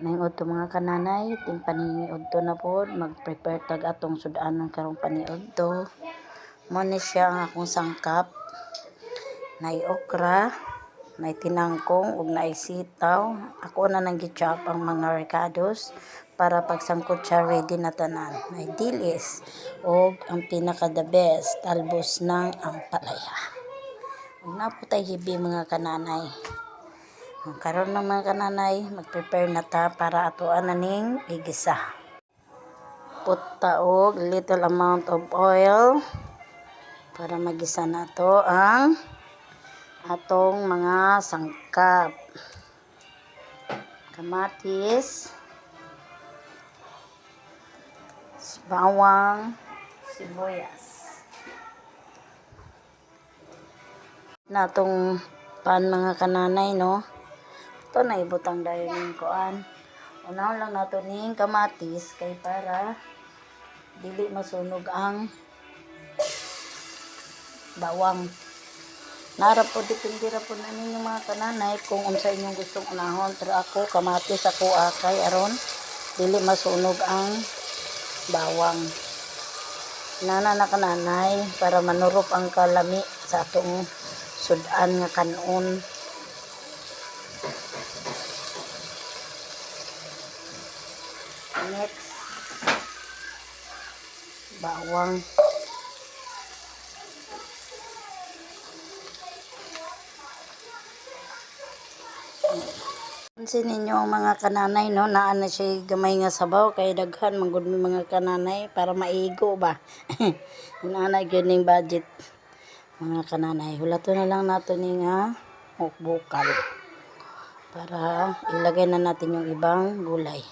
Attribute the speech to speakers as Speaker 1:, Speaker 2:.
Speaker 1: Mayong udto mga kananay, ting paniniudto na pod, mag-prepare tag atong sudanon karong paniudto. Mo ni siya ang akong sangkap. Nay okra, nay tinangkong ug nay sitaw. Ako na nang gi-chop ang mga recados para pagsangkot siya ready na tanan. Nay dilis ug ang pinaka the best, talbos ng ampalaya. Ug naputay hibi mga kananay. Karon ng mga kananay, mag-prepare na ta para atoan na ning igisa. Put ta og little amount of oil para magisa na to ang atong mga sangkap. Kamatis, bawang, sibuyas. Na atong pan mga kananay, no? Ito na ibutang dayon ning kuan. Unahon lang nato ning kamatis kay para dili masunog ang bawang. Nara po dipindi ra po na ninyo mga kananay kung unsa inyong gustong unahon, pero ako kamatis ako akay aron dili masunog ang bawang. Nana na kananay para manurop ang kalami sa atong sudan nga kanon. Next, bawang. Pansin ninyo mga kananay, no, naa na siya gamay nga sabaw kay daghan manggod mi mga kananay para maigo ba. Naa gyud ning budget mga kananay. Hulato na lang nato ni nga bukal para ilagay na natin yung ibang gulay.